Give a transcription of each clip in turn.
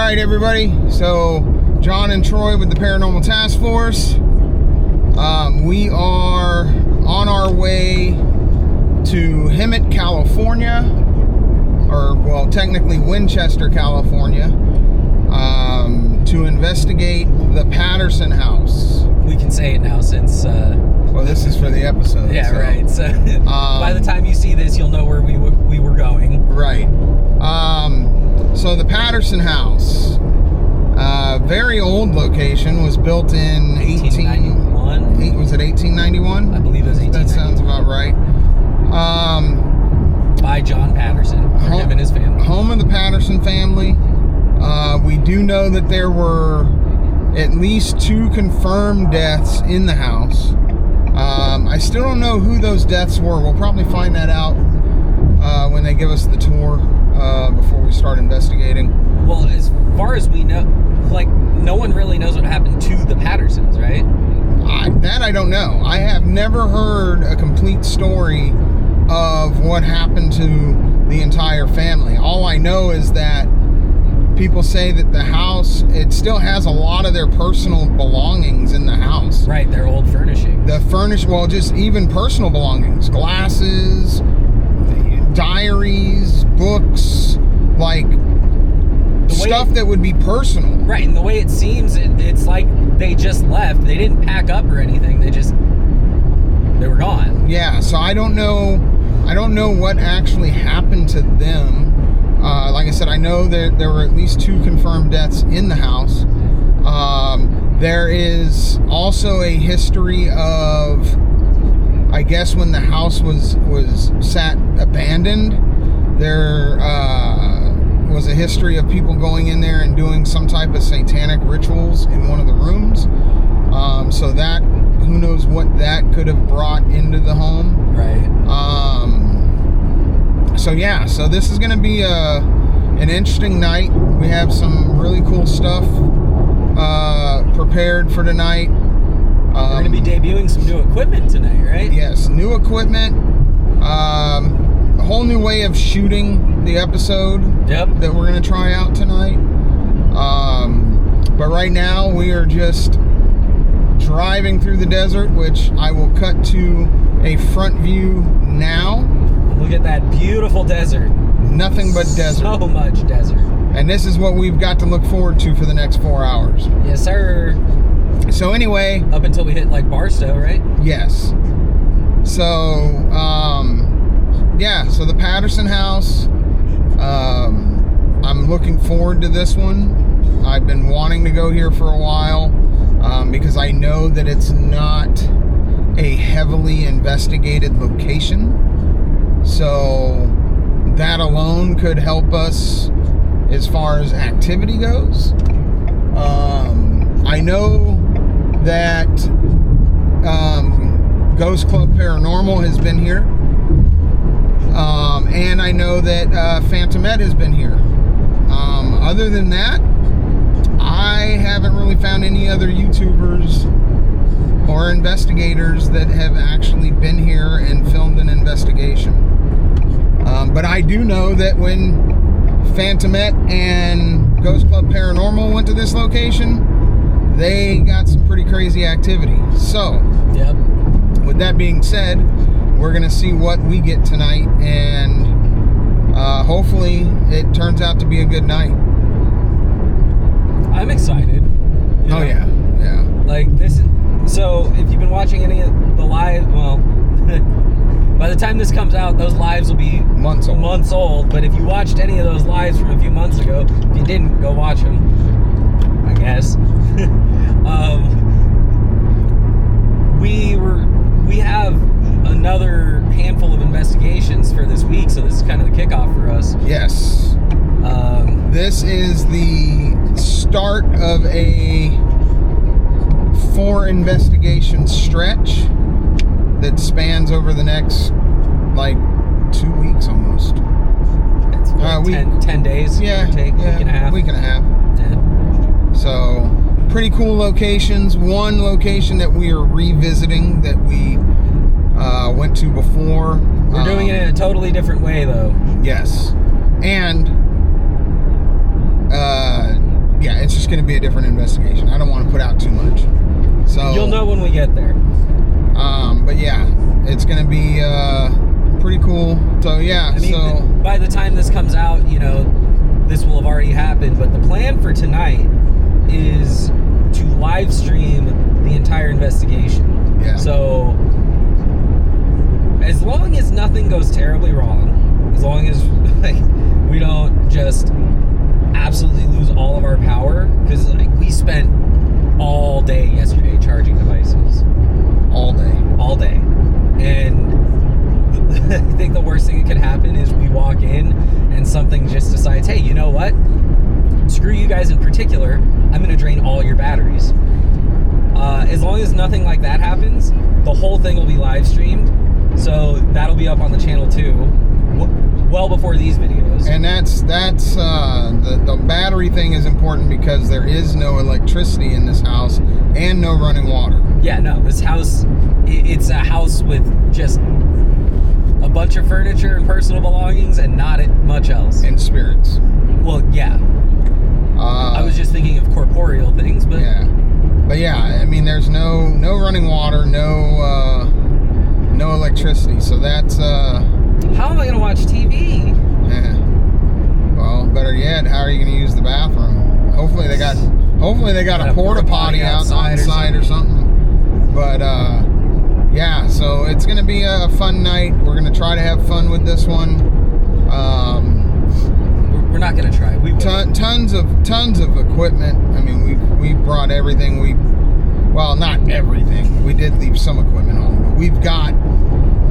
right, everybody. So, John and Troy with the Paranormal Task Force. We are on our way to Hemet, California, or, well, technically Winchester, California, to investigate the Patterson House. We can say it now since... well, this is for the episode. Yeah, so, right. So, by the time you see this, you'll know where we were going. Right. So the Patterson House, very old location, was built in 1891. Was it 1891? I believe it was 1891. That sounds about right. By John Patterson, for him and his family. Home of the Patterson family. We do know that there were at least 2 confirmed deaths in the house. I still don't know who those deaths were. We'll probably find that out when they give us the tour before we start investigating. Well, as far as we know, like, no one really knows what happened to the Pattersons, right? I don't know. I have never heard a complete story of what happened to the entire family. All I know is that people say that the house, it still has a lot of their personal belongings in the house. Right, their old furnishings. Well, just even personal belongings, glasses, diaries, books, like stuff that would be personal. Right, and the way it seems, it's like they just left. They didn't pack up or anything. They were gone. Yeah, so I don't know what actually happened to them. Like I said, I know that there were at least 2 confirmed deaths in the house. There is also a history of, I guess, when the house was sat abandoned, there was a history of people going in there and doing some type of satanic rituals in one of the rooms. So that, who knows what that could have brought into the home. Right. So yeah, so this is going to be an interesting night. We have some really cool stuff prepared for tonight. We're going to be debuting some new equipment tonight, right? Yes, new equipment. A whole new way of shooting the episode. Yep. That we're going to try out tonight. But right now we are just driving through the desert, which I will cut to a front view now. Look at that beautiful desert. Nothing but desert. So much desert. And this is what we've got to look forward to for the next 4 hours. Yes, sir. So anyway, up until we hit like Barstow, right? Yes. So yeah, so the Patterson House, I'm looking forward to this one. I've been wanting to go here for a while, because I know that it's not a heavily investigated location. So that alone could help us as far as activity goes. I know that Ghost Club Paranormal has been here. And I know that Phantom Ed has been here. Other than that, I haven't really found any other YouTubers or investigators that have actually been here and filmed an investigation. But I do know that when Phantom Ed and Ghost Club Paranormal went to this location, they got some pretty crazy activity. So, yep. With that being said, we're going to see what we get tonight, and hopefully it turns out to be a good night. I'm excited. Oh, yeah. Yeah. Like, this is... So, if you've been watching any of the live... Well, by the time this comes out, those lives will be... Months old. But if you watched any of those lives from a few months ago, if you didn't, go watch them, I guess. We have another handful of investigations for this week, so this is kind of the kickoff for us. Yes. This is the start of a 4 investigation stretch that spans over the next, like, 2 weeks almost. It's 10 days, yeah, give or take, yeah, week and a half. Yeah. So, pretty cool locations. One location that we are revisiting that we went to before. We're doing it in a totally different way, though. Yes. And going to be a different investigation. I don't want to put out too much. So you'll know when we get there. But yeah, it's going to be pretty cool. So yeah, I mean, by the time this comes out, you know, this will have already happened. But the plan for tonight is to live stream the entire investigation. Yeah. So as long as nothing goes terribly wrong, as long as like we don't just absolutely lose all of our power, because like we spent all day yesterday charging devices. All day. And I think the worst thing that could happen is we walk in and something just decides, hey, you know what? Screw you guys in particular. I'm going to drain all your batteries. As long as nothing like that happens, the whole thing will be live streamed. So that'll be up on the channel too, well before these videos. And that's the battery thing is important because there is no electricity in this house and no running water. Yeah, no, this house, it's a house with just a bunch of furniture and personal belongings and not much else. And spirits. Well, yeah. I was just thinking of corporeal things, but... Yeah. But yeah, I mean, there's no running water, no electricity, so that's... How am I going to watch TV? Yeah. Well, better yet, how are you going to use the bathroom? Hopefully they got a porta potty outside or something. But yeah, so it's going to be a fun night. We're going to try to have fun with this one. We're not going to try. We will. Tons of equipment. I mean, we brought everything. Well, not everything. We did leave some equipment home, but we've got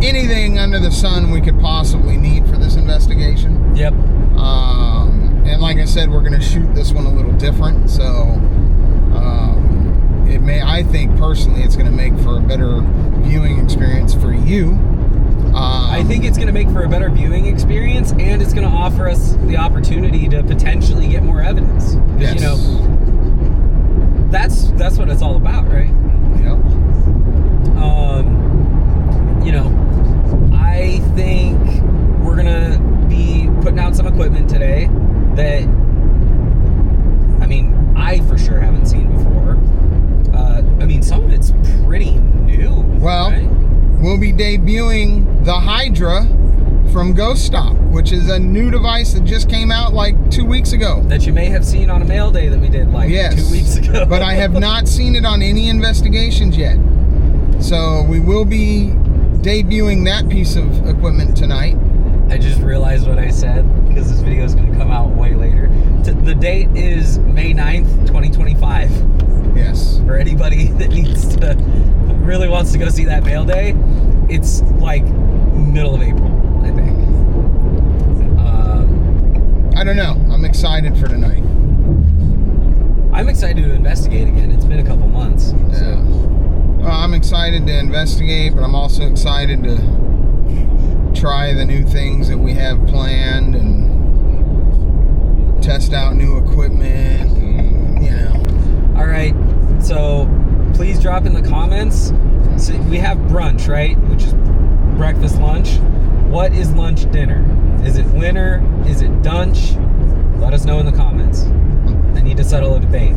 anything under the sun we could possibly need for this investigation. Yep. And like I said, we're going to shoot this one a little different. So I think personally, it's going to make for a better viewing experience for you. I think it's going to make for a better viewing experience, and it's going to offer us the opportunity to potentially get more evidence. Because, you know, that's what it's all about, right? Yep. You know, I think we're going to be putting out some equipment today that, I mean, I for sure haven't seen before. I mean, some of it's pretty new. Well, right? We'll be debuting the Hydra from Ghost Stop, which is a new device that just came out like 2 weeks ago. That you may have seen on a mail day that we did like 2 weeks ago. But I have not seen it on any investigations yet. So we will be debuting that piece of equipment tonight. I just realized what I said because this video is going to come out way later. The date is May 9th, 2025. Yes. For anybody that really wants to go see that mail day, it's like middle of April, I think. I don't know. I'm excited for tonight. I'm excited to investigate again. It's been a couple months. Yeah. So. Well, I'm excited to investigate, but I'm also excited to try the new things that we have planned and test out new equipment, and, you know. All right, so please drop in the comments. So we have brunch, right? Which is breakfast, lunch. What is lunch, dinner? Is it winter? Is it dunch? Let us know in the comments. I need to settle a debate.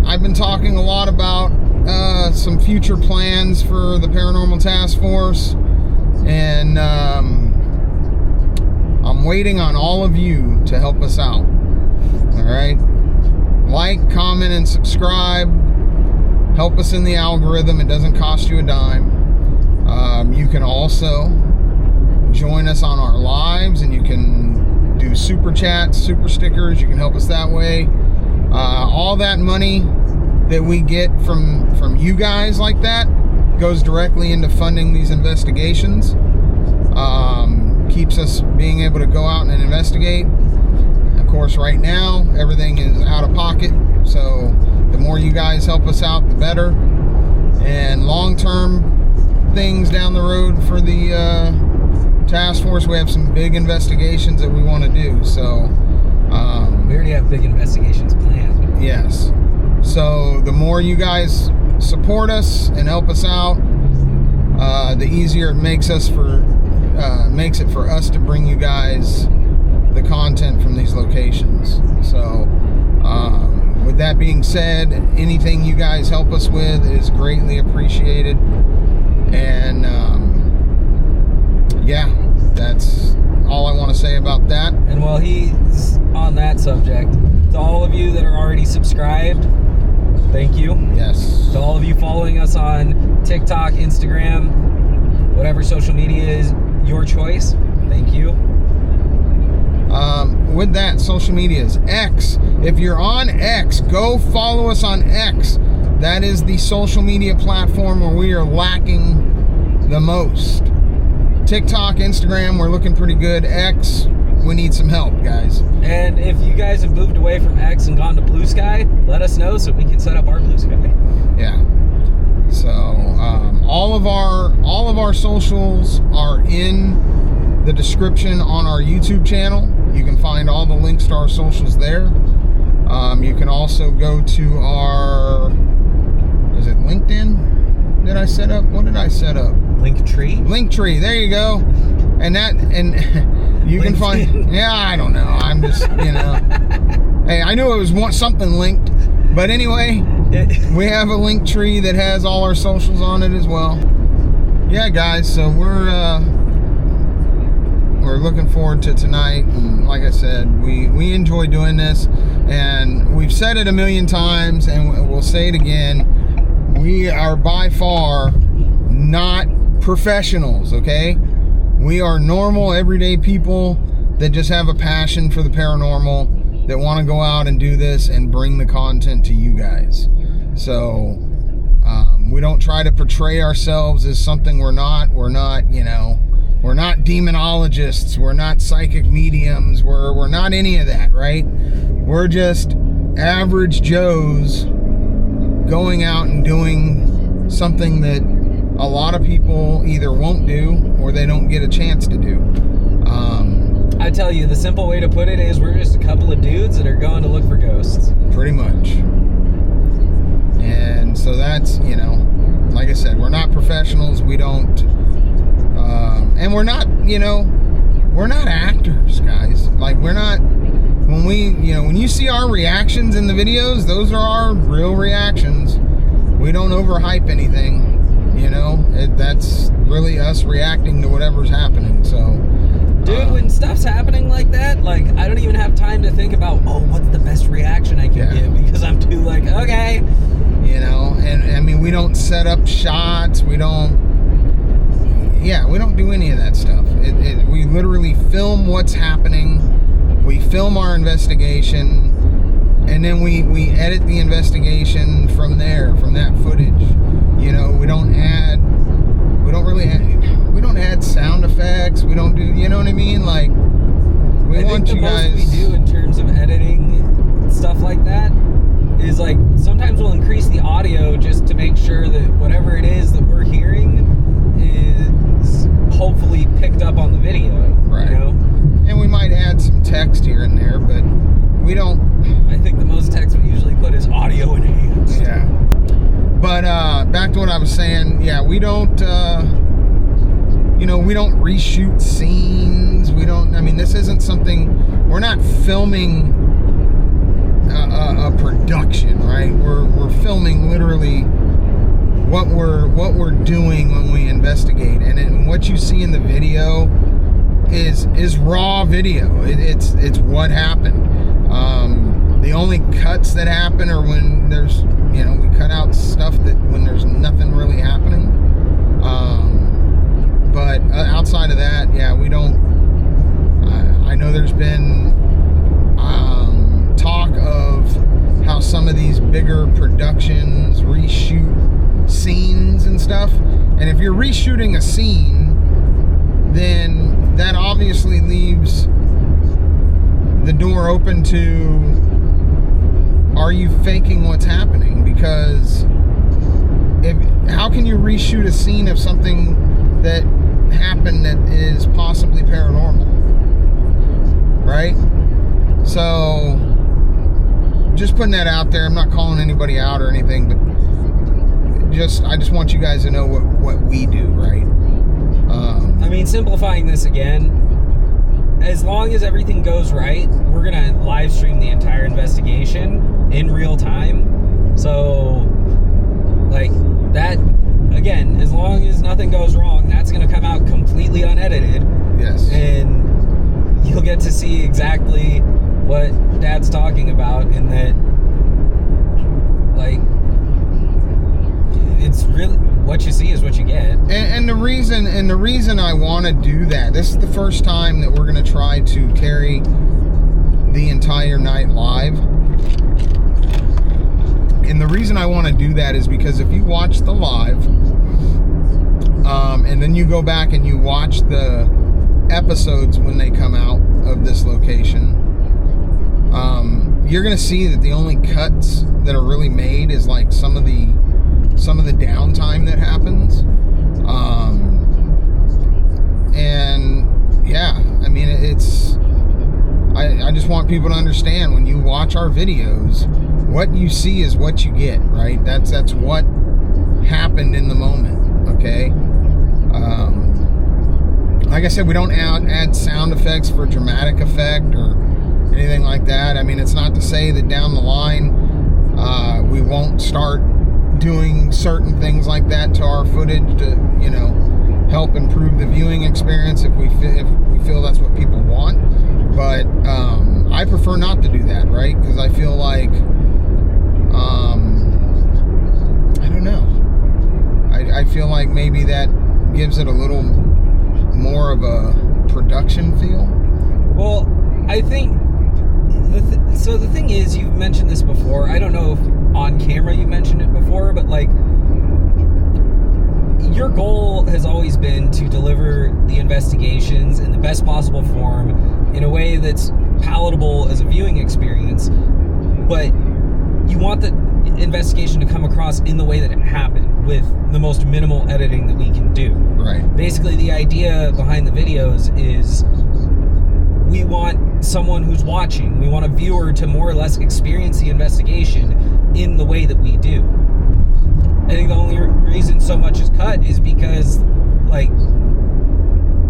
I've been talking a lot about some future plans for the Paranormal Task Force, and I'm waiting on all of you to help us out. All right, like, comment, and subscribe. Help us in the algorithm. It doesn't cost you a dime. You can also join us on our lives, and you can do super chats, super stickers. You can help us that way. All that money that we get from you guys like that goes directly into funding these investigations. Keeps us being able to go out and investigate. Of course, right now everything is out of pocket, so the more you guys help us out, the better. And long-term things down the road for the task force, we have some big investigations that we want to do. So we already have big investigations planned. Yes. So the more you guys support us and help us out, the easier it makes it for us to bring you guys the content from that being said, anything you guys help us with is greatly appreciated. And yeah, that's all I want to say about that. And while he's on that subject, to all of you that are already subscribed, thank you. Yes. To all of you following us on TikTok, Instagram, whatever social media is your choice, thank you. With that, social media is X. If you're on X, go follow us on X. That is the social media platform where we are lacking the most. TikTok, Instagram, we're looking pretty good. X, we need some help, guys. And if you guys have moved away from X and gone to Blue Sky, let us know so we can set up our Blue Sky. Yeah. So all of our socials are in the description on our YouTube channel. You can find all the links to our socials there. You can also go to our, is it LinkedIn? Did I set up? What did I set up? Linktree. There you go. And you can find. Yeah, I don't know. I'm just, Hey, I knew it was something linked, but anyway, we have a Linktree that has all our socials on it as well. Yeah, guys. So we're looking forward to tonight, and like I said, we enjoy doing this, and we've said it a million times, and we'll say it again. We are by far not professionals, okay? We are normal, everyday people that just have a passion for the paranormal, that want to go out and do this and bring the content to you guys. So we don't try to portray ourselves as something we're not. We're not, we're not demonologists. We're not psychic mediums. We're not any of that, right? We're just average Joes going out and doing something that a lot of people either won't do or they don't get a chance to do. I tell you, the simple way to put it is we're just a couple of dudes that are going to look for ghosts. Pretty much. And so that's, like I said, we're not professionals. We don't, and we're not, we're not actors, guys. Like, we're not, when you see our reactions in the videos, those are our real reactions. We don't overhype anything, that's really us reacting to whatever's happening. So, dude, when stuff's happening like that, like, I don't even have time to think about, what's the best reaction I can give, because I'm too okay. And I mean, we don't set up shots. We don't do any of that stuff. We literally film what's happening. We film our investigation, and then we edit the investigation from there, from that footage. We don't add sound effects. We don't do, you know what I mean? Like, I want you guys. Most we do in terms of editing stuff like that is, like, sometimes we'll increase the audio just to make sure that whatever it is that we're hearing is hopefully picked up on the video. Right. And we might add some text here and there, but we don't. I think the most text we usually put is audio enhanced. Yeah. But back to what I was saying. Yeah, we don't. We don't reshoot scenes. This isn't something. We're not filming a production, right? We're filming literally what we're doing when we investigate, and what you see in the video is raw video. It's what happened. The only cuts that happen are when there's, we cut out stuff that when there's nothing really happening. But outside of that, we don't. I know there's been talk of how some of these bigger productions reshoot scenes and stuff. And if you're reshooting a scene, then that obviously leaves the door open to, are you faking what's happening? Because how can you reshoot a scene of something that happened that is possibly paranormal, right? So just putting that out there. I'm not calling anybody out or anything, but I just want you guys to know what we do, right? Simplifying this again, as long as everything goes right, we're gonna live stream the entire investigation in real time. So, like, that, again, as long as nothing goes wrong, that's gonna come out completely unedited. Yes. And you'll get to see exactly what Dad's talking about, in that, like, it's really, what you see is what you get. And the reason I want to do that, this is the first time that we're going to try to carry the entire night live. And the reason I want to do that is because if you watch the live, and then you go back and you watch the episodes when they come out of this location, you're going to see that the only cuts that are really made is like some of the downtime that happens. And yeah, I mean, I just want people to understand, when you watch our videos, what you see is what you get, right? That's what happened in the moment, okay? Like I said, we don't add sound effects for dramatic effect or anything like that. I mean, it's not to say that down the line we won't start doing certain things like that to our footage to, you know, help improve the viewing experience if we feel that's what people want. But I prefer not to do that, right? Because I feel like I don't know. I feel like maybe that gives it a little more of a production feel. Well, I think so the thing is, you've mentioned this before. I don't know if on camera you mentioned it before, but like, your goal has always been to deliver the investigations in the best possible form, in a way that's palatable as a viewing experience, but you want the investigation to come across in the way that it happened, with the most minimal editing that we can do. Right. Basically, the idea behind the videos is, we want someone who's watching, we want a viewer to more or less experience the investigation in the way that we do. I think the only reason so much is cut is because, like,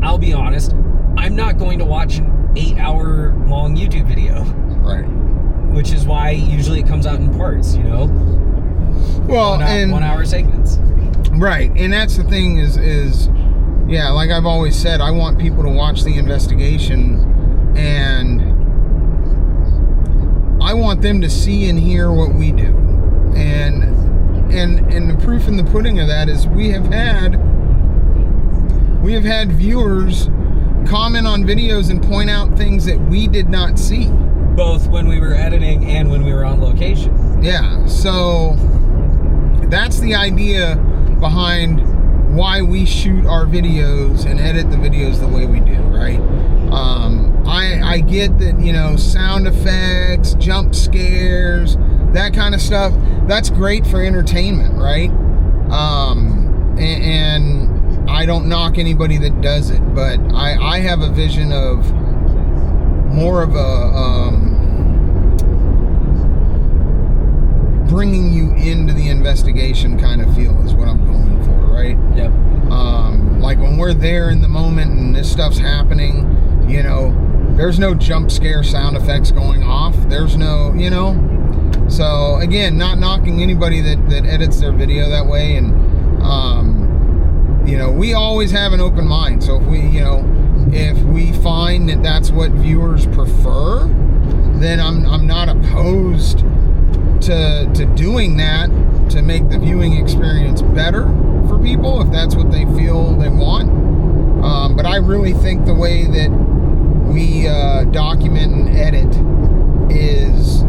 I'll be honest, I'm not going to watch an 8-hour long YouTube video. Right. Which is why usually it comes out in parts, you know? Well, and 1 hour segments. Right. And that's the thing is yeah, like I've always said, I want people to watch the investigation, and I want them to see and hear what we do. And the proof in the pudding of that is we have had viewers comment on videos and point out things that we did not see, both when we were editing and when we were on location. Yeah, so that's the idea behind why we shoot our videos and edit the videos the way we do, right? I get that, you know, sound effects, jump scares, that kind of stuff, that's great for entertainment, right? And I don't knock anybody that does it, but I have a vision of more of a bringing you into the investigation kind of feel is what I'm going for, right? Yep. Like when we're there in the moment and this stuff's happening, you know, there's no jump scare sound effects going off. There's no, you know. So again, not knocking anybody that edits their video that way, and you know, we always have an open mind. So if we find that that's what viewers prefer, then I'm not opposed to doing that to make the viewing experience better for people if that's what they feel they want. But I really think the way that we document and edit is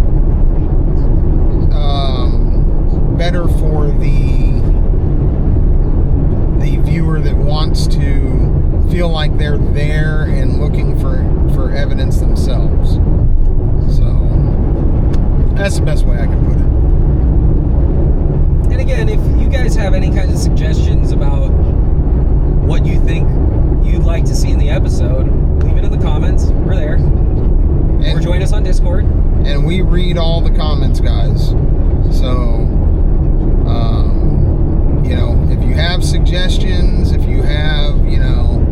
better for the viewer that wants to feel like they're there and looking for evidence themselves. So that's the best way I can put it. And again, if you guys have any kinds of suggestions about what you think you'd like to see in the episode, leave it in the comments. We're there. Or join us on Discord. And we read all the comments, guys. So, you know, if you have suggestions, if you have, you know,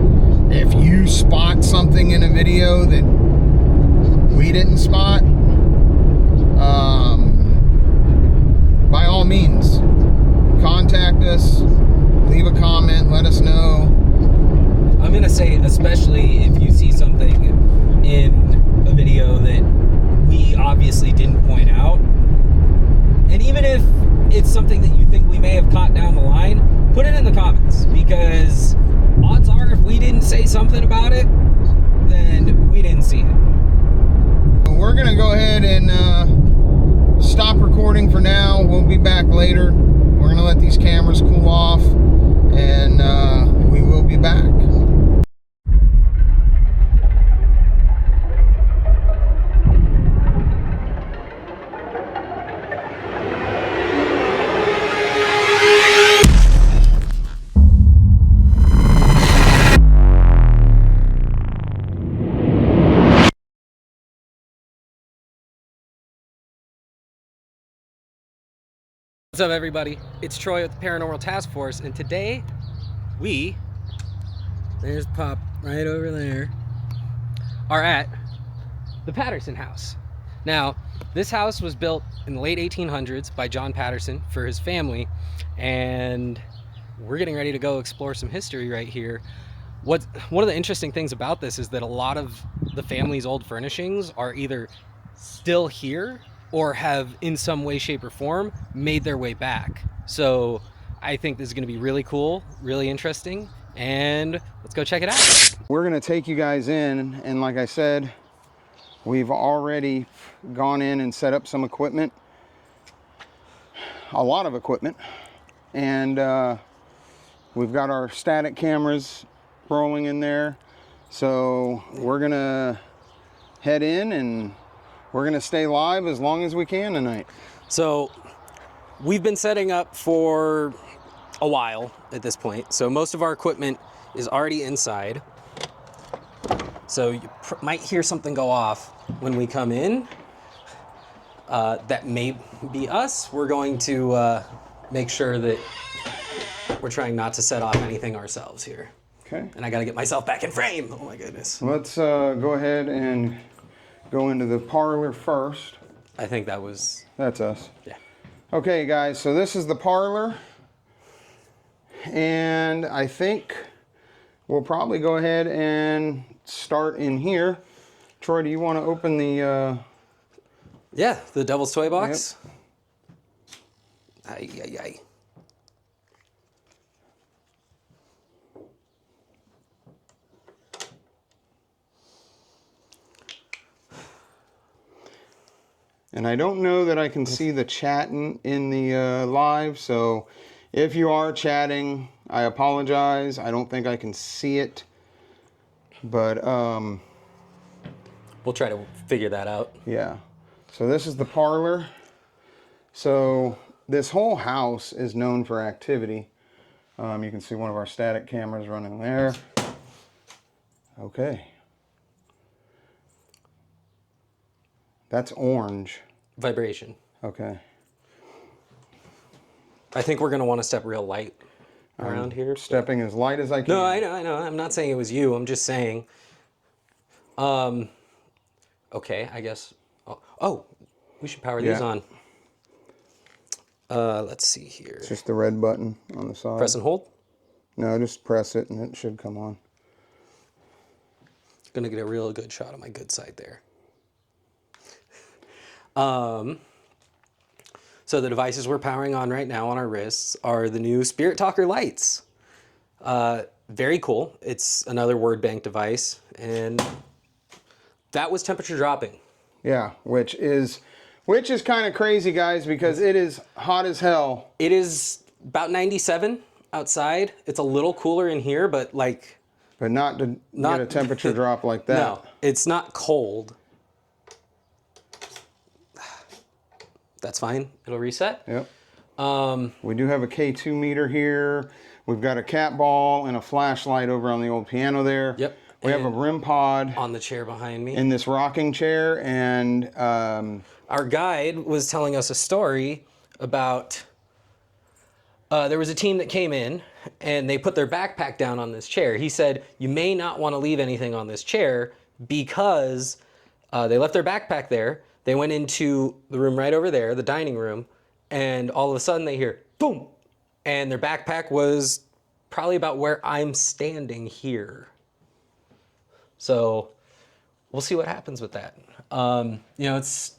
if you spot something in a video that we didn't spot, by all means, contact us, leave a comment, let us know. I'm gonna say, especially if you see something in a video that we obviously didn't point out, and even if it's something that you think we may have caught down the line, put it in the comments, because odds are if we didn't say something about it, then we didn't see it. We're gonna go ahead and stop recording for now. We'll be back later. We're gonna let these cameras cool off, and we will be back. What's up, everybody? It's Troy with the Paranormal Task Force, and today there's Pop right over there, are at the Patterson House. Now, this house was built in the late 1800s by John Patterson for his family, and we're getting ready to go explore some history right here. One of the interesting things about this is that a lot of the family's old furnishings are either still here or have in some way, shape, or form made their way back. So I think this is gonna be really cool, really interesting, and let's go check it out. We're gonna take you guys in, and like I said, we've already gone in and set up some equipment, a lot of equipment, and we've got our static cameras rolling in there. So we're gonna head in, and we're gonna stay live as long as we can tonight. So we've been setting up for a while at this point. So most of our equipment is already inside. So you might hear something go off when we come in. That may be us. We're going to make sure that we're trying not to set off anything ourselves here. Okay. And I gotta get myself back in frame. Oh my goodness. Let's go ahead and go into the parlor first. I think that was... That's us. Yeah. Okay, guys, so this is the parlor. And I think we'll probably go ahead and start in here. Troy, do you want to open the... Yeah, the Devil's Toy Box. Yep. Ay, ay, ay. And I don't know that I can see the chatting in the live, so if you are chatting, I apologize. I don't think I can see it, but we'll try to figure that out. yeah. So this is the parlor. So this whole house is known for activity. You can see one of our static cameras running there. Okay. That's orange. Vibration. Okay. I think we're going to want to step real light around here. Stepping as light as I can. No, I know. I'm not saying it was you. I'm just saying. Okay, I guess. Oh, we should power these on. Let's see here. It's just the red button on the side. Press and hold? No, just press it and it should come on. Gonna get a real good shot of my good side there. So the devices we're powering on right now on our wrists are the new Spirit Talker lights. Very cool. It's another word bank device, and that was temperature dropping. Yeah, which is kind of crazy, guys, because it is hot as hell. It is about 97 outside. It's a little cooler in here, but like... But not to get a temperature drop like that. No, it's not cold. That's fine. It'll reset. Yep. We do have a K2 meter here. We've got a cat ball and a flashlight over on the old piano there. Yep. We have a REM pod on the chair behind me. In this rocking chair, and our guide was telling us a story about There was a team that came in and they put their backpack down on this chair. He said, you may not want to leave anything on this chair because they left their backpack there. They went into the room right over there, the dining room, and all of a sudden they hear boom. And their backpack was probably about where I'm standing here. So we'll see what happens with that. It's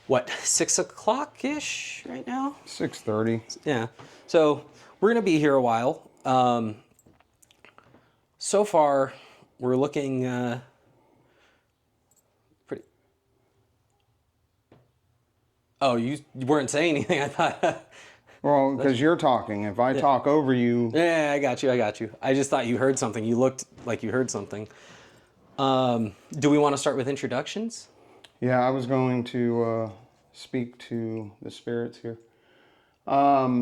what, 6 o'clock-ish right now? 6:30. Yeah. So we're going to be here a while. So far, we're looking pretty... Oh, you weren't saying anything, I thought. Well, because you're talking. If I talk over you... Yeah, I got you. I just thought you heard something. You looked like you heard something. Do we want to start with introductions? Yeah, I was going to speak to the spirits here.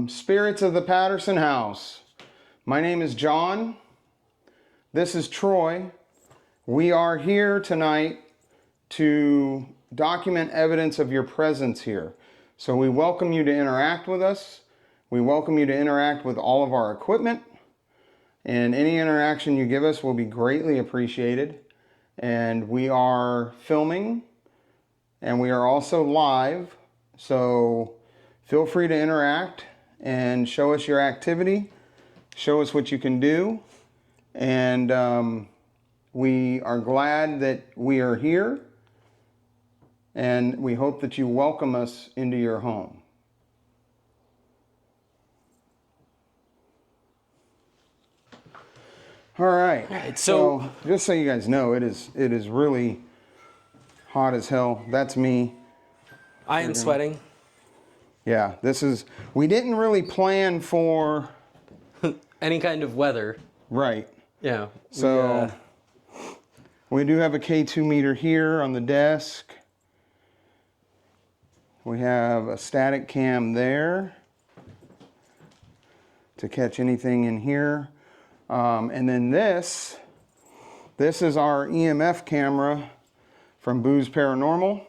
Spirits of the Patterson House. My name is John. This is Troy. We are here tonight to document evidence of your presence here. So we welcome you to interact with us. We welcome you to interact with all of our equipment. And any interaction you give us will be greatly appreciated. And we are filming. And we are also live, so feel free to interact and show us your activity, show us what you can do, and we are glad that we are here, and we hope that you welcome us into your home. All right, so just so you guys know, it is really hot as hell. That's me. I am sweating. Yeah, we didn't really plan for... any kind of weather. Right. Yeah. So, we do have a K2 meter here on the desk. We have a static cam there to catch anything in here. And then this is our EMF camera from Boo's Paranormal.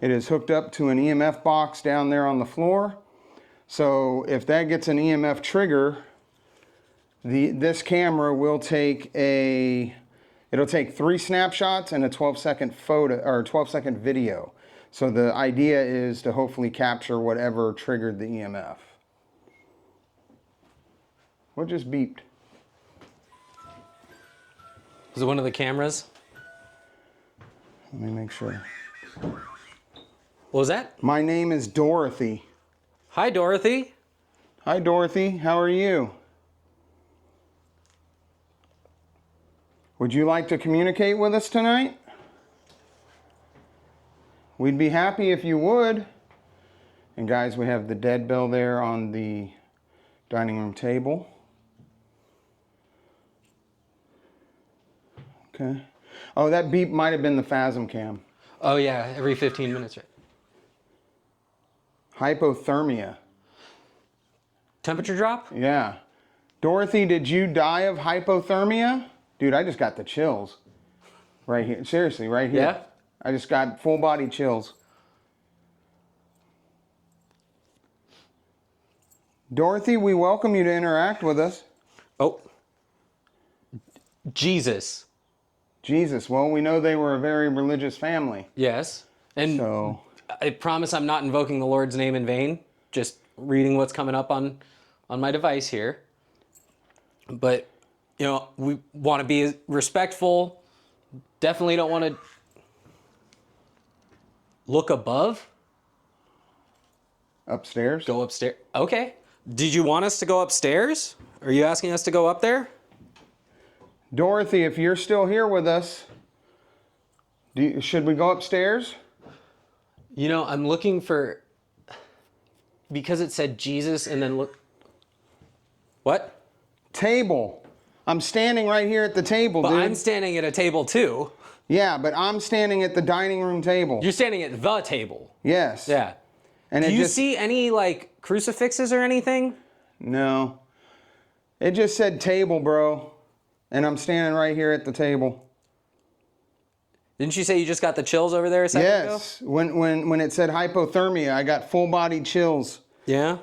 It is hooked up to an EMF box down there on the floor. So if that gets an EMF trigger, this camera will take it'll take 3 snapshots and a 12-second photo or 12-second video. So the idea is to hopefully capture whatever triggered the EMF. What just beeped? Was it one of the cameras? Let me make sure. What was that? My name is Dorothy. Hi, Dorothy. Hi, Dorothy. How are you? Would you like to communicate with us tonight? We'd be happy if you would. And guys, we have the dead bell there on the dining room table. Okay. Oh, that beep might have been the Phasm cam. Oh, yeah, every 15 minutes, right? Hypothermia. Temperature drop? Yeah. Dorothy, did you die of hypothermia? Dude, I just got the chills. Right here. Seriously, right here. Yeah? I just got full body chills. Dorothy, we welcome you to interact with us. Oh. Jesus. Jesus. Well, we know they were a very religious family. Yes. And so, I promise I'm not invoking the Lord's name in vain. Just reading what's coming up on my device here. But, we want to be respectful. Definitely don't want to look above. Upstairs? Go upstairs. Okay. Did you want us to go upstairs? Are you asking us to go up there? Dorothy, if you're still here with us, should we go upstairs? I'm looking for... Because it said Jesus and then look... What? Table. I'm standing right here at the table, but dude. I'm standing at a table too. Yeah, but I'm standing at the dining room table. You're standing at the table. Yes. Yeah. And do you see any, crucifixes or anything? No. It just said table, bro. And I'm standing right here at the table. Didn't you say you just got the chills over there a second ago? Yes. When it said hypothermia, I got full body chills. Yeah?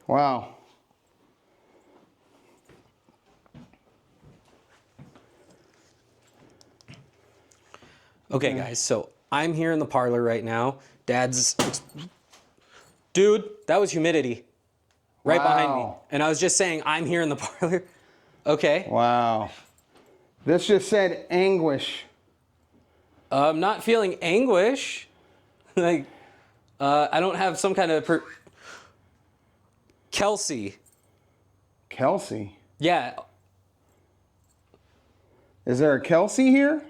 Wow. Okay, guys, so I'm here in the parlor right now. Dude, that was humidity right behind me. And I was just saying, I'm here in the parlor. Okay. Wow. This just said anguish. I'm not feeling anguish. Like, I don't have some kind of... Kelsey. Kelsey? Yeah. Is there a Kelsey here?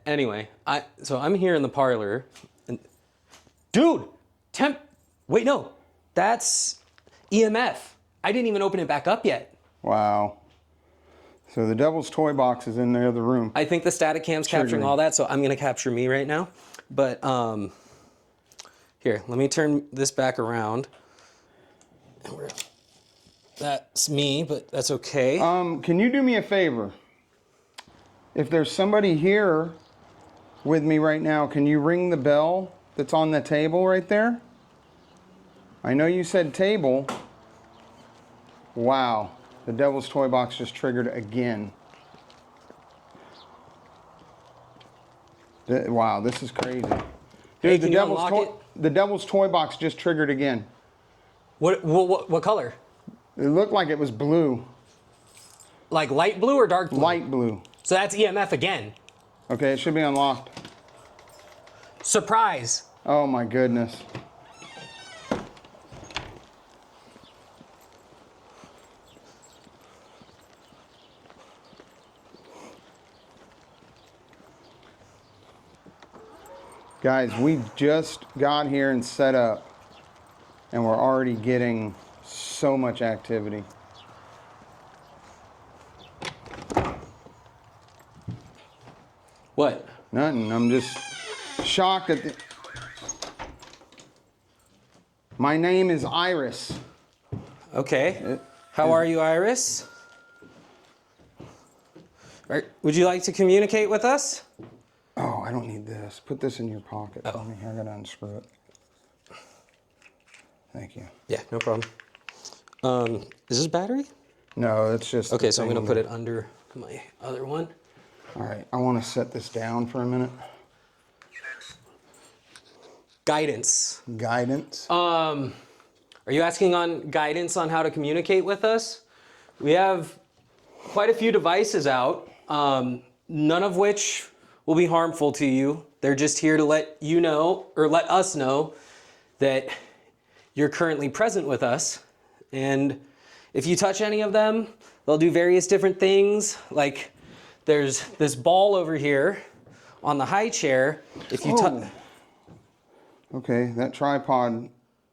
Anyway, so I'm here in the parlor. And, dude, wait, no. That's EMF. I didn't even open it back up yet. Wow. So the devil's toy box is in the other room. I think the static cam's capturing all that, so I'm going to capture me right now. But here, let me turn this back around. That's me, but that's okay. Can you do me a favor? If there's somebody here with me right now, can you ring the bell that's on the table right there? I know you said table. Wow. The devil's toy box just triggered again. Wow, this is crazy. Dude, Hey, the devil's toy box just triggered again. What color? It looked like it was blue. Like light blue or dark blue? Light blue. So that's EMF again. Okay, it should be unlocked. Surprise. Oh my goodness. Guys, we just got here and set up, and we're already getting so much activity. What? Nothing. I'm just shocked at the... My name is Iris. Okay. How are you, Iris? Would you like to communicate with us? Oh, I don't need this. Put this in your pocket for me. I gotta unscrew it. Thank you. Yeah, no problem. Is this battery? No, it's just... Okay, so I'm gonna put it under my other one. All right, I want to set this down for a minute. Guidance. Guidance? Are you asking on guidance on how to communicate with us? We have quite a few devices out, none of which will be harmful to you. They're just here to let you know, or let us know, that you're currently present with us. And if you touch any of them, they'll do various different things. Like there's this ball over here on the high chair. If you touch... Okay, that tripod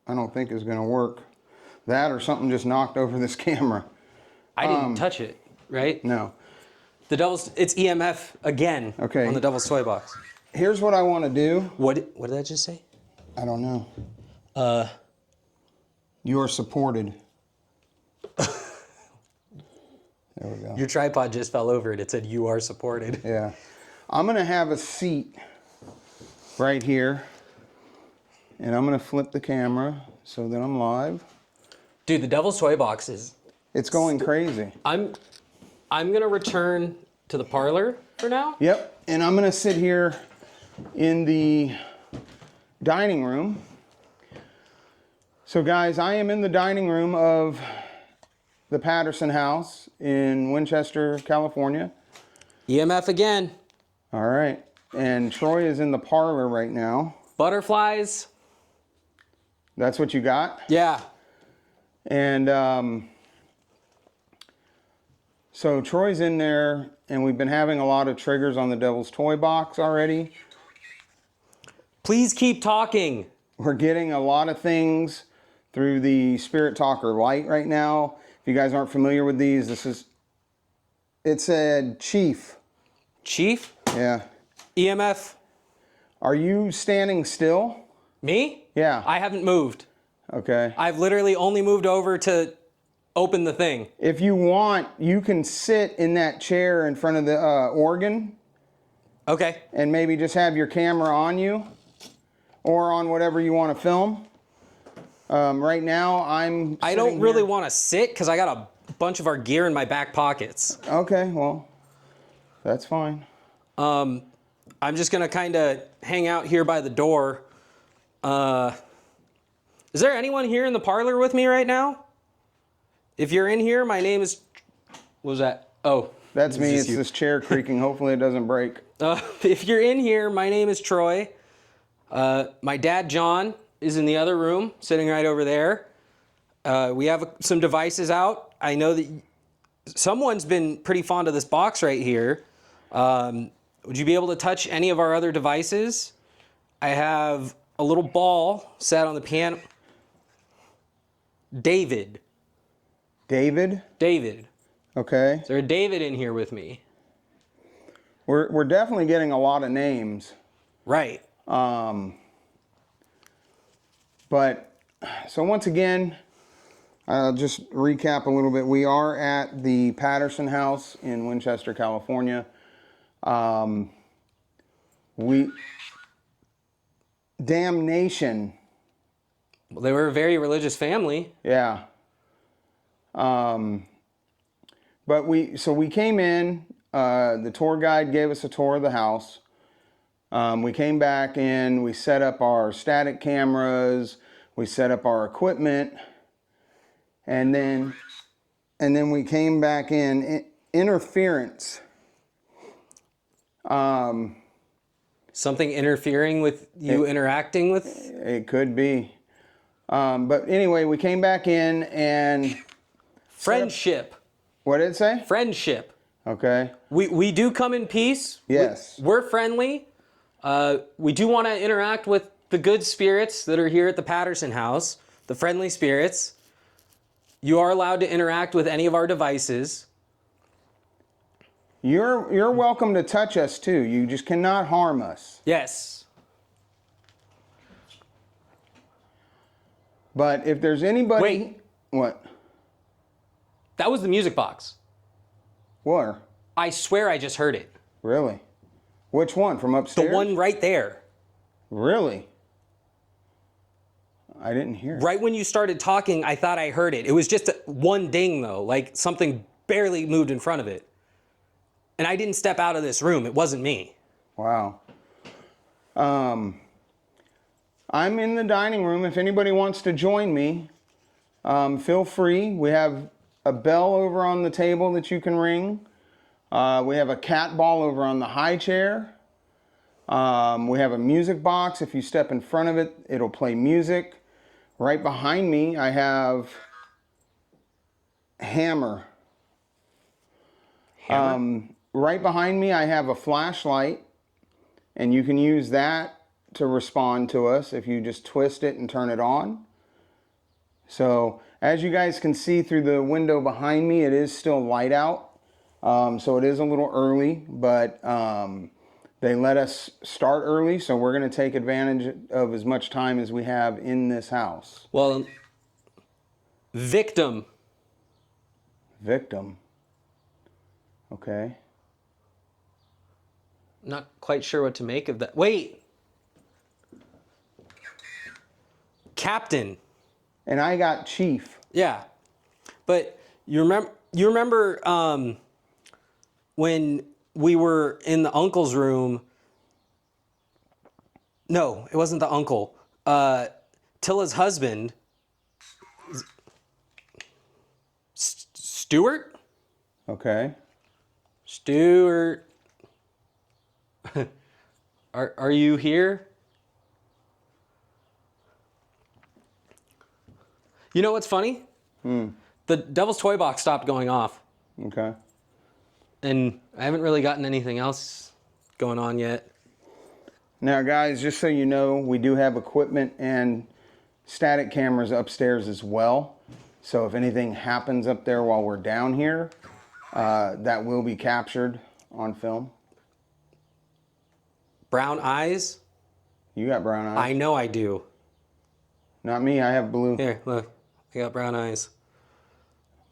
I don't think is going to work. That or something just knocked over this camera. I didn't touch it, right? No. It's EMF again on the devil's toy box. Here's what I want to do. What did I just say? I don't know. You're supported. There we go. Your tripod just fell over it. It said you are supported. Yeah. I'm going to have a seat right here. And I'm going to flip the camera so that I'm live. Dude, the devil's toy box is... It's going crazy. I'm going to return to the parlor for now. Yep. And I'm going to sit here in the dining room. So guys, I am in the dining room of the Patterson House in Winchester, California. EMF again. All right. And Troy is in the parlor right now. Butterflies. That's what you got? Yeah. And so Troy's in there, and we've been having a lot of triggers on the devil's toy box already. Please keep talking. We're getting a lot of things through the Spirit Talker light right now. If you guys aren't familiar with these, it said Chief. Chief? Yeah. EMF. Are you standing still? Me? Yeah. I haven't moved. Okay. I've literally only moved over to open the thing. If you want, you can sit in that chair in front of the organ. Okay. And maybe just have your camera on you or on whatever you want to film. Right now, I don't really want to sit because I got a bunch of our gear in my back pockets. Okay, well, that's fine. I'm just going to kind of hang out here by the door. Is there anyone here in the parlor with me right now? If you're in here, my name is... What was that? Oh. That's me. It's this chair creaking. Hopefully it doesn't break. If you're in here, my name is Troy. My dad, John, is in the other room, sitting right over there. We have some devices out. I know that someone's been pretty fond of this box right here. Would you be able to touch any of our other devices? I have a little ball set on the piano. David. David? David. Okay. Is there a David in here with me? We're definitely getting a lot of names. Right. But, so once again, I'll just recap a little bit. We are at the Patterson House in Winchester, California. Damnation. Well, they were a very religious family. Yeah. But we came in, the tour guide gave us a tour of the house. We came back in, we set up our static cameras, we set up our equipment, and then we came back in. Interference. Something interfering with you interacting with? It could be. But anyway, we came back in and... Friendship. What did it say? Friendship. Okay. We do come in peace. Yes. We're friendly. We do want to interact with the good spirits that are here at the Patterson House, the friendly spirits. You are allowed to interact with any of our devices. You're welcome to touch us too. You just cannot harm us. Yes. But if there's anybody... Wait. What? That was the music box. Where? I swear I just heard it. Really? Which one? From upstairs? The one right there. Really? I didn't hear it. Right when you started talking, I thought I heard it. It was just one ding, though. Like something barely moved in front of it. And I didn't step out of this room. It wasn't me. Wow. I'm in the dining room. If anybody wants to join me, feel free. We have a bell over on the table that you can ring. We have a cat ball over on the high chair. We have a music box. If you step in front of it, it'll play music. Right behind me, I have hammer. Right behind me, I have a flashlight, and you can use that to respond to us if you just twist it and turn it on. So as you guys can see through the window behind me, it is still light out. So it is a little early, but they let us start early, so we're going to take advantage of as much time as we have in this house. Well, victim. Victim. Okay. Not quite sure what to make of that. Wait. Captain. And I got chief. Yeah. But you remember when we were in the uncle's room? No, it wasn't the uncle. Tilla's husband. Stuart? Okay. Stuart. Are you here? You know what's funny? The Devil's Toy Box stopped going off. Okay. And I haven't really gotten anything else going on yet. Now, guys, just so you know, we do have equipment and static cameras upstairs as well. So if anything happens up there while we're down here, that will be captured on film. Brown eyes? You got brown eyes. I know I do. Not me, I have blue. Here, look. I got brown eyes.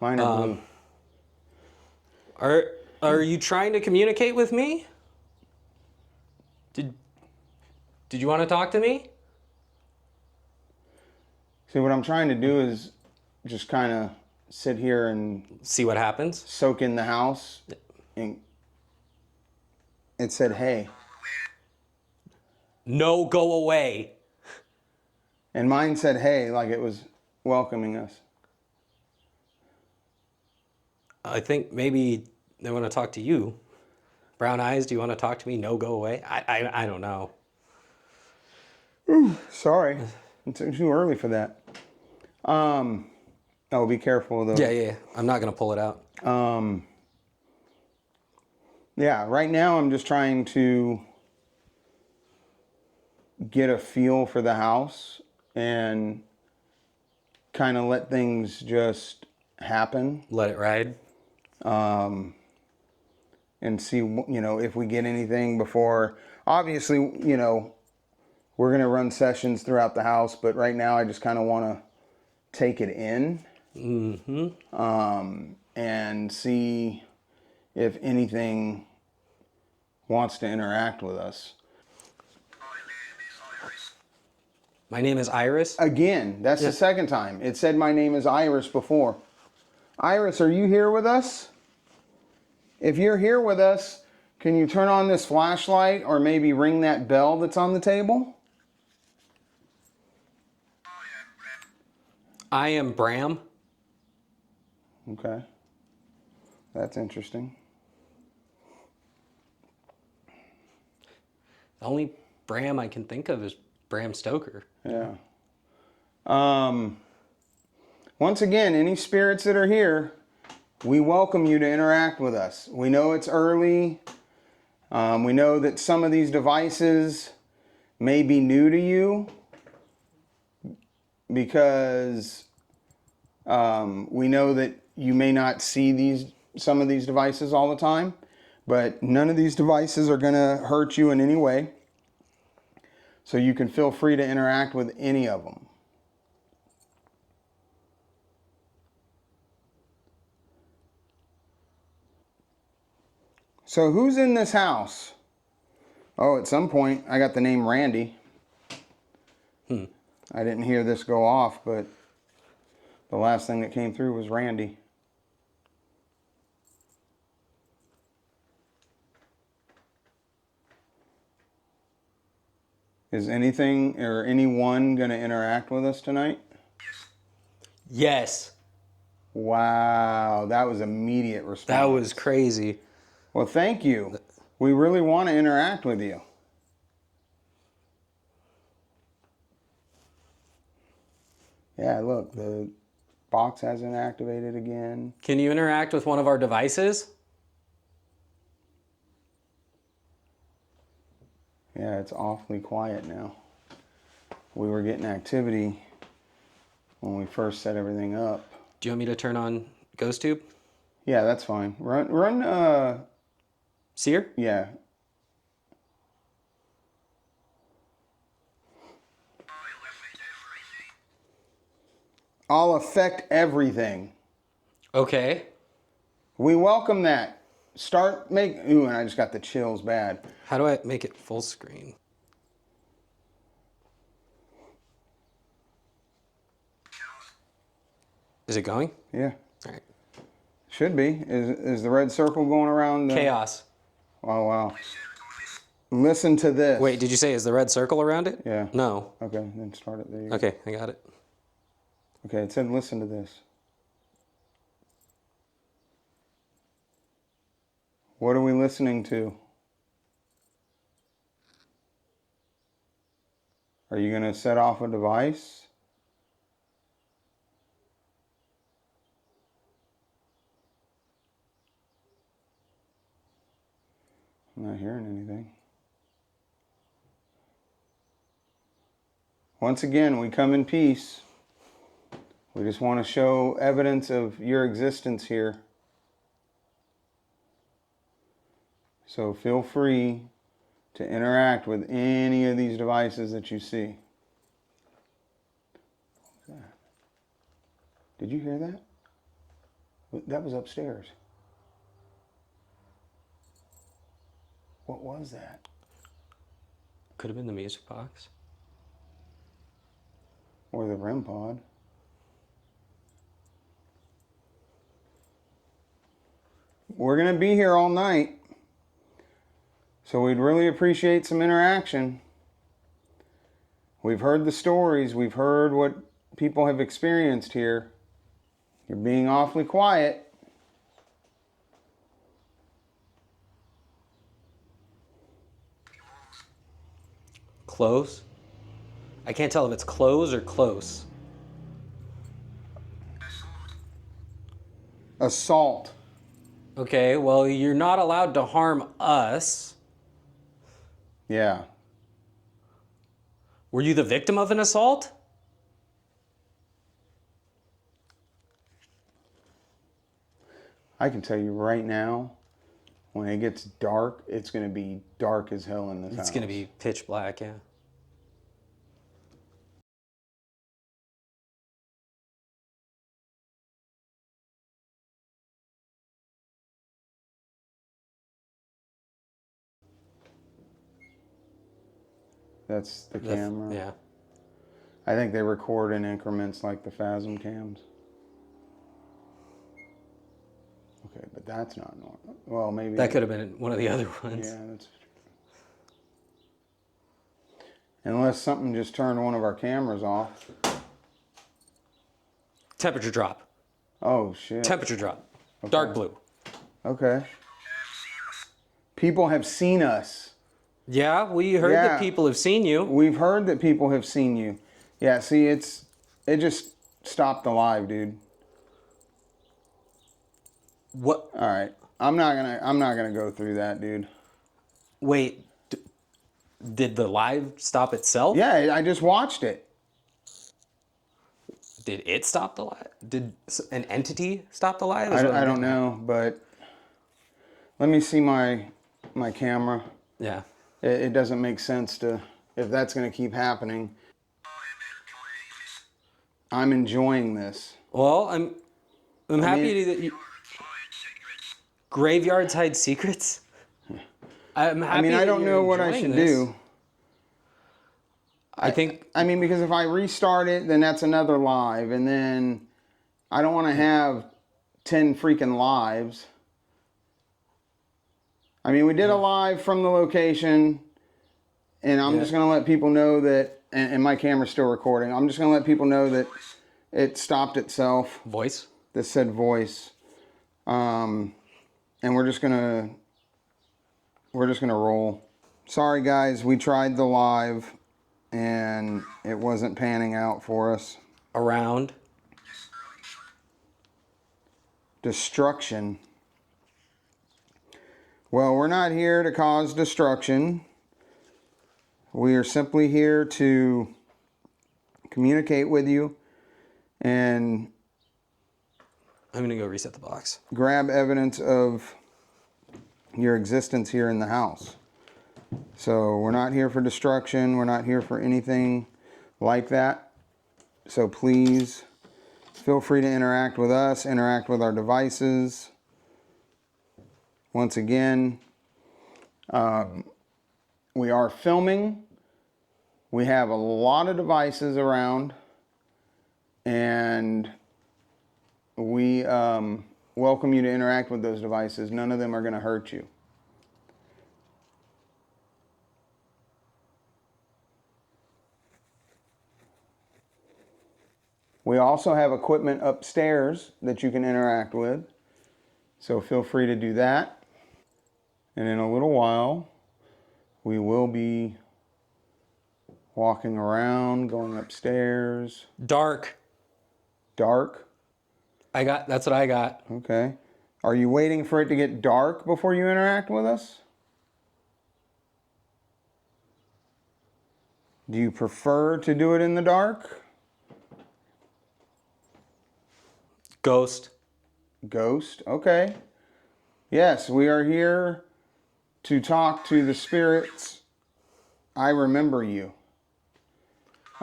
Mine are blue. Are you trying to communicate with me? Did you want to talk to me? See, what I'm trying to do is just kind of sit here and See what happens? soak in the house. And it said, hey. No, go away. And mine said, hey, like it was welcoming us. I think maybe they want to talk to you. Brown eyes, do you want to talk to me? No, go away. I don't know. Ooh, sorry. It's too early for that. Oh, be careful though. Yeah. I'm not going to pull it out. Yeah, right now I'm just trying to get a feel for the house and kind of let things just happen. Let it ride. And see, if we get anything before. Obviously, we're going to run sessions throughout the house, but right now I just kind of want to take it in. And see if anything wants to interact with us. My name is Iris. Again, that's the second time. It said my name is Iris before. Iris, are you here with us? If you're here with us, can you turn on this flashlight or maybe ring that bell that's on the table? I am Bram. Okay. That's interesting. The only Bram I can think of is Bram Stoker. Yeah. Once again, any spirits that are here, we welcome you to interact with us. We know it's early. We know that some of these devices may be new to you because we know that you may not see some of these devices all the time, but none of these devices are going to hurt you in any way. So you can feel free to interact with any of them. So who's in this house? Oh, at some point I got the name Randy. I didn't hear this go off, but the last thing that came through was Randy. Is anything or anyone going to interact with us tonight? Yes. Wow, that was immediate response. That was crazy. Well, thank you. We really want to interact with you. Yeah, look, the box hasn't activated again. Can you interact with one of our devices? Yeah, it's awfully quiet now. We were getting activity when we first set everything up. Do you want me to turn on GhostTube? Yeah, that's fine. Run, Seer? yeah. I'll affect everything. Okay. We welcome that. Ooh, and I just got the chills bad. How do I make it full screen? Is it going? Yeah. All right. Should be. Is the red circle going around? Chaos. Oh, wow. Listen to this. Wait, did you say is the red circle around it? Yeah. No. Okay, then start it there. Okay, I got it. Okay, it said listen to this. What are we listening to? Are you going to set off a device? I'm not hearing anything. Once again, we come in peace. We just want to show evidence of your existence here. So feel free to interact with any of these devices that you see. What was that? Did you hear that? That was upstairs. What was that? Could have been the music box. Or the REM pod. We're going to be here all night. So we'd really appreciate some interaction. We've heard the stories. We've heard what people have experienced here. You're being awfully quiet. Close? I can't tell if it's close or close. Assault. Okay, well, you're not allowed to harm us. Yeah. Were you the victim of an assault? I can tell you right now, when it gets dark, it's going to be dark as hell in this house. It's going to be pitch black, yeah. That's the camera. Yeah. I think they record in increments like the Phasm cams. Okay, but that's not normal. Well, maybe... That could have been one of the other ones. Yeah, that's... Unless something just turned one of our cameras off. Temperature drop. Oh, shit. Temperature drop. Okay. Dark blue. Okay. People have seen us. Yeah, we heard that people have seen you. We've heard that people have seen you. Yeah, see, it just stopped the live, dude. What? All right. I'm not gonna go through that, dude. Wait. Did the live stop itself? Yeah, I just watched it. Did it stop the live? Did an entity stop the live? I don't know, but let me see my camera. Yeah. It doesn't make sense to, if that's going to keep happening. I'm enjoying this. Well, I'm happy that you... Graveyards hide secrets? I'm happy I don't know what I should do. I think... because if I restart it, then that's another live. And then I don't want to have 10 freaking lives. We did a live from the location, and I'm just going to let people know that, and my camera's still recording, I'm just going to let people know that it stopped itself. Voice? That said voice. And we're just going to roll. Sorry guys, we tried the live, and it wasn't panning out for us. Around? Destruction. Well, we're not here to cause destruction. We are simply here to communicate with you and I'm going to go reset the box. Grab evidence of your existence here in the house. So we're not here for destruction. We're not here for anything like that. So please feel free to interact with us, interact with our devices. Once again, we are filming. We have a lot of devices around, and we welcome you to interact with those devices. None of them are going to hurt you. We also have equipment upstairs that you can interact with, so feel free to do that. And in a little while, we will be walking around, going upstairs. Dark. Dark? That's what I got. Okay. Are you waiting for it to get dark before you interact with us? Do you prefer to do it in the dark? Ghost. Ghost, okay. Yes, we are here to talk to the spirits. I remember you.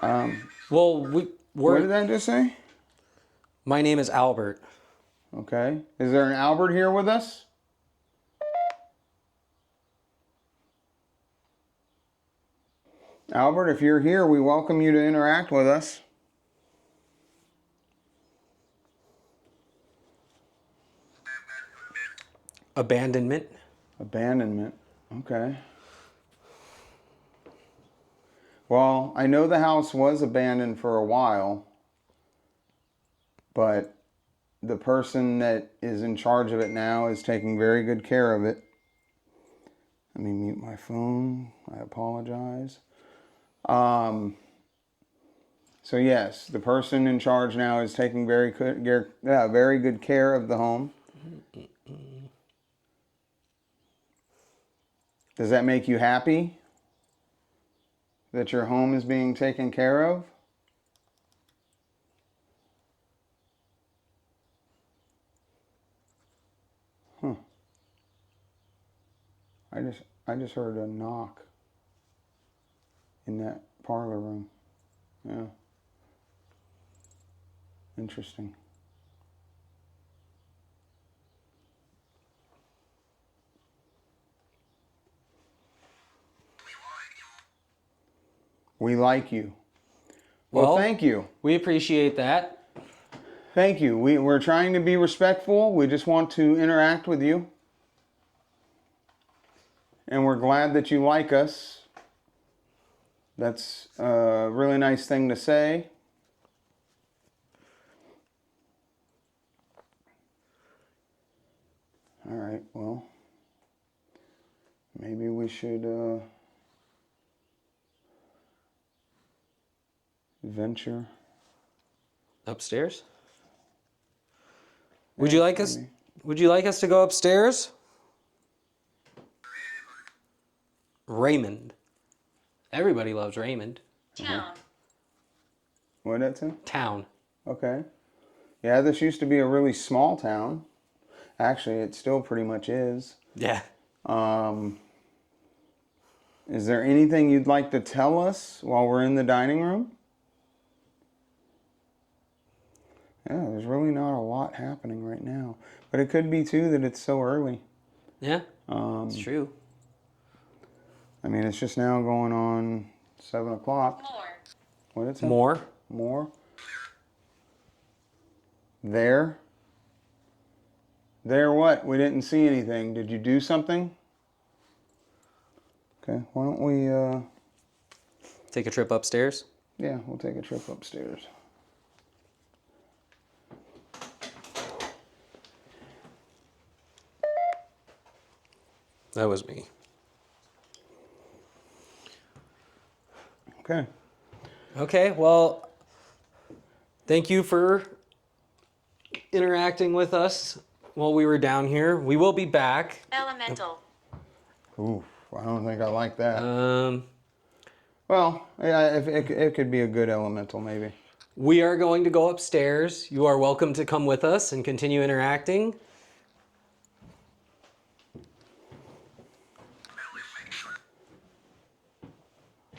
Well, what did that just say? My name is Albert. Okay. Is there an Albert here with us? Albert, if you're here, we welcome you to interact with us. Abandonment. Abandonment. Okay. Well, I know the house was abandoned for a while, but the person that is in charge of it now is taking very good care of it. Let me mute my phone. I apologize. So yes, the person in charge now is taking very good care of the home. Does that make you happy that your home is being taken care of? Huh. I just heard a knock in that parlor room. Yeah. Interesting. We like you. Well, thank you. We appreciate that. Thank you. We're trying to be respectful. We just want to interact with you. And we're glad that you like us. That's a really nice thing to say. All right, well, maybe we should venture upstairs. Would you like us? Would you like us to go upstairs? Raymond. Everybody loves Raymond. Town. What did that say? Town. Okay. Yeah, this used to be a really small town. Actually, it still pretty much is. Yeah. Is there anything you'd like to tell us while we're in the dining room? Yeah, there's really not a lot happening right now. But it could be, too, that it's so early. Yeah, it's true. I mean, it's just now going on 7 o'clock. More. What did it say? More. More? There? There what? We didn't see anything. Did you do something? Okay, why don't we, Take a trip upstairs? yeah, we'll take a trip upstairs. That was me. Okay. Okay, well, thank you for interacting with us while we were down here. We will be back. Elemental. Ooh, I don't think I like that. Um, Well, yeah, it could be a good elemental, maybe. we are going to go upstairs. You are welcome to come with us and continue interacting.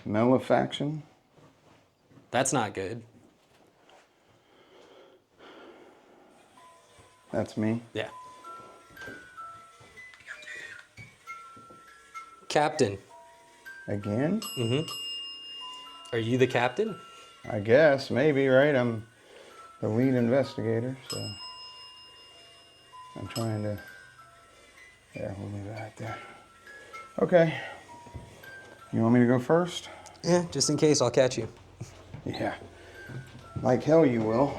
Malefaction? That's not good. That's me. Yeah. Captain. Again? Mm-hmm. Are you the captain? I guess, maybe, right? I'm the lead investigator, so I'm trying to... Yeah, we'll leave it right there. Okay. You want me to go first? Yeah, just in case, I'll catch you. Yeah. Like hell you will.